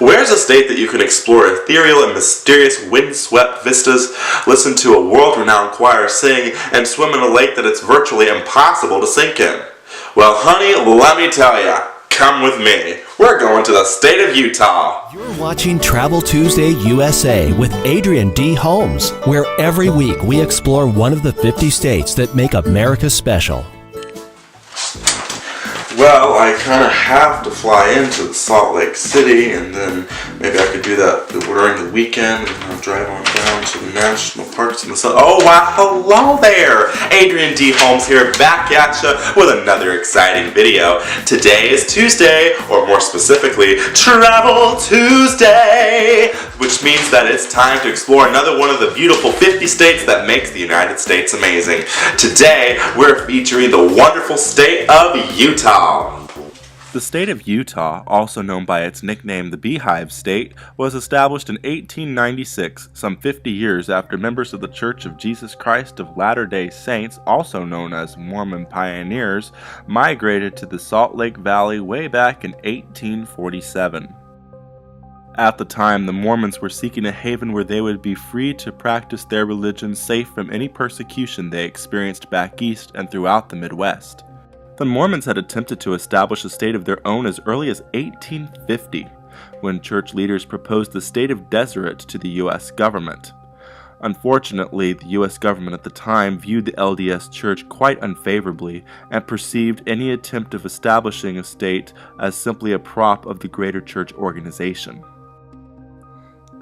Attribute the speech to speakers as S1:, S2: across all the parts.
S1: Where's a state that you can explore ethereal and mysterious wind-swept vistas, listen to a world-renowned choir sing, and swim in a lake that it's virtually impossible to sink in? Well, honey, let me tell ya. Come with me. We're going to the state of Utah.
S2: You're watching Travel Tuesday USA with Adrian D. Holmes, where every week we explore one of the 50 states that make America special.
S1: Well, I kind of have to fly into Salt Lake City, and then maybe I could do that during the weekend, and I'll drive on down to the national parks in the sun. Oh wow, hello there! Adrian D. Holmes here, back at you with another exciting video. Today is Tuesday, or more specifically, Travel Tuesday, which means that it's time to explore another one of the beautiful 50 states that makes the United States amazing. Today, we're featuring the wonderful state of Utah.
S3: The state of Utah, also known by its nickname the Beehive State, was established in 1896, some 50 years after members of the Church of Jesus Christ of Latter-day Saints, also known as Mormon pioneers, migrated to the Salt Lake Valley way back in 1847. At the time, the Mormons were seeking a haven where they would be free to practice their religion safe from any persecution they experienced back east and throughout the Midwest. The Mormons had attempted to establish a state of their own as early as 1850, when church leaders proposed the state of Deseret to the U.S. government. Unfortunately, the U.S. government at the time viewed the LDS Church quite unfavorably and perceived any attempt of establishing a state as simply a prop of the greater church organization.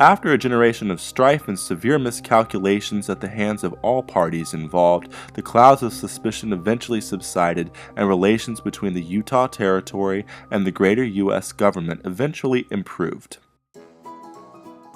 S3: After a generation of strife and severe miscalculations at the hands of all parties involved, the clouds of suspicion eventually subsided and relations between the Utah Territory and the greater U.S. government eventually improved.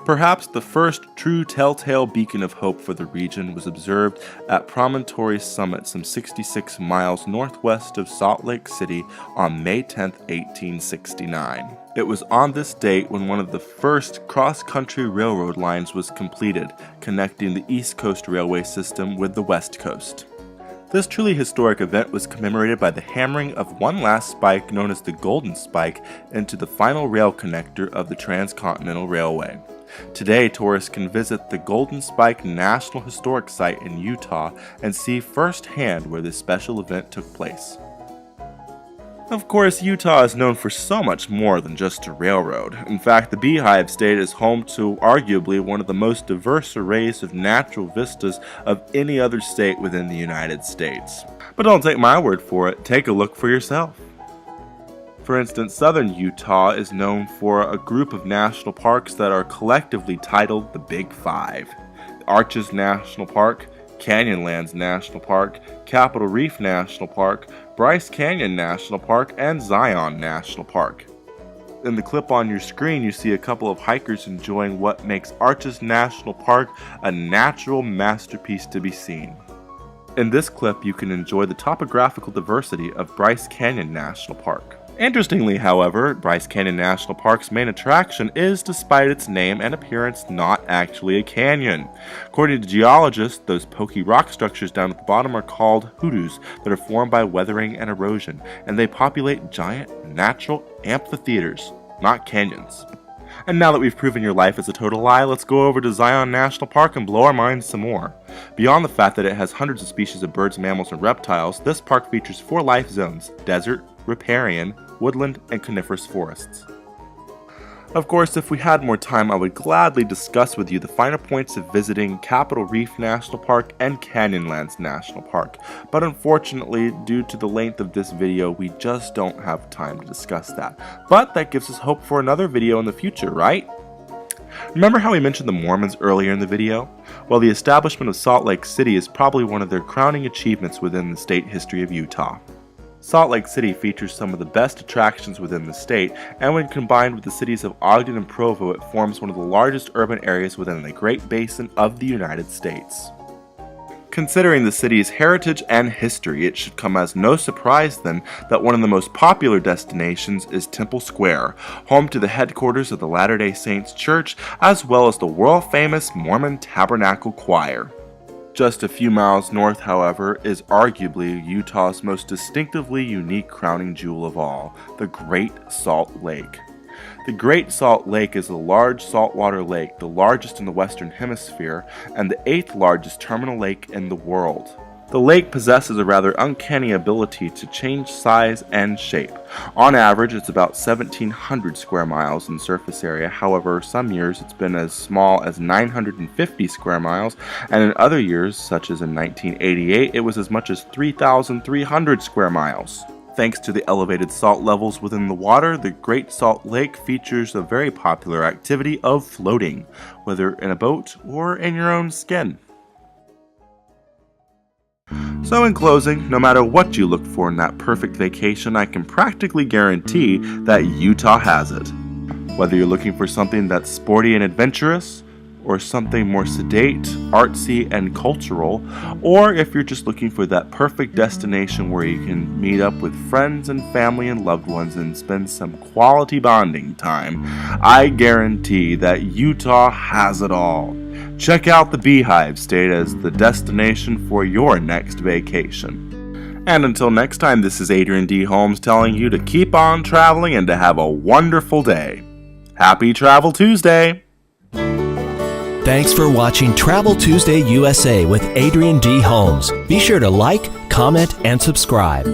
S3: Perhaps the first true telltale beacon of hope for the region was observed at Promontory Summit some 66 miles northwest of Salt Lake City on May 10, 1869. It was on this date when one of the first cross-country railroad lines was completed, connecting the East Coast Railway system with the West Coast. This truly historic event was commemorated by the hammering of one last spike known as the Golden Spike into the final rail connector of the Transcontinental Railway. Today, tourists can visit the Golden Spike National Historic Site in Utah and see firsthand where this special event took place. Of course, Utah is known for so much more than just a railroad. In fact, the Beehive State is home to arguably one of the most diverse arrays of natural vistas of any other state within the United States. But don't take my word for it, take a look for yourself. For instance, southern Utah is known for a group of national parks that are collectively titled the Big Five: Arches National Park, Canyonlands National Park, Capitol Reef National Park, Bryce Canyon National Park, and Zion National Park. In the clip on your screen, you see a couple of hikers enjoying what makes Arches National Park a natural masterpiece to be seen. In this clip, you can enjoy the topographical diversity of Bryce Canyon National Park. Interestingly, however, Bryce Canyon National Park's main attraction is, despite its name and appearance, not actually a canyon. According to geologists, those pokey rock structures down at the bottom are called hoodoos that are formed by weathering and erosion, and they populate giant, natural amphitheaters, not canyons. And now that we've proven your life is a total lie, let's go over to Zion National Park and blow our minds some more. Beyond the fact that it has hundreds of species of birds, mammals, and reptiles, this park features 4 life zones: desert, riparian, woodland, and coniferous forests. Of course, if we had more time, I would gladly discuss with you the finer points of visiting Capitol Reef National Park and Canyonlands National Park, but unfortunately, due to the length of this video, we just don't have time to discuss that. But that gives us hope for another video in the future, right? Remember how we mentioned the Mormons earlier in the video? Well, the establishment of Salt Lake City is probably one of their crowning achievements within the state history of Utah. Salt Lake City features some of the best attractions within the state, and when combined with the cities of Ogden and Provo, it forms one of the largest urban areas within the Great Basin of the United States. Considering the city's heritage and history, it should come as no surprise then that one of the most popular destinations is Temple Square, home to the headquarters of the Latter-day Saints Church, as well as the world-famous Mormon Tabernacle Choir. Just a few miles north, however, is arguably Utah's most distinctively unique crowning jewel of all, the Great Salt Lake. The Great Salt Lake is a large saltwater lake, the largest in the Western Hemisphere, and the 8th largest terminal lake in the world. The lake possesses a rather uncanny ability to change size and shape. On average, it's about 1,700 square miles in surface area. However, some years it's been as small as 950 square miles, and in other years, such as in 1988, it was as much as 3,300 square miles. Thanks to the elevated salt levels within the water, the Great Salt Lake features a very popular activity of floating, whether in a boat or in your own skin. So in closing, no matter what you look for in that perfect vacation, I can practically guarantee that Utah has it. Whether you're looking for something that's sporty and adventurous, or something more sedate, artsy, and cultural, or if you're just looking for that perfect destination where you can meet up with friends and family and loved ones and spend some quality bonding time, I guarantee that Utah has it all. Check out the Beehive State as the destination for your next vacation. And until next time, this is Adrian D. Holmes telling you to keep on traveling and to have a wonderful day. Happy Travel Tuesday!
S2: Thanks for watching Travel Tuesday USA with Adrian D. Holmes. Be sure to like, comment, and subscribe.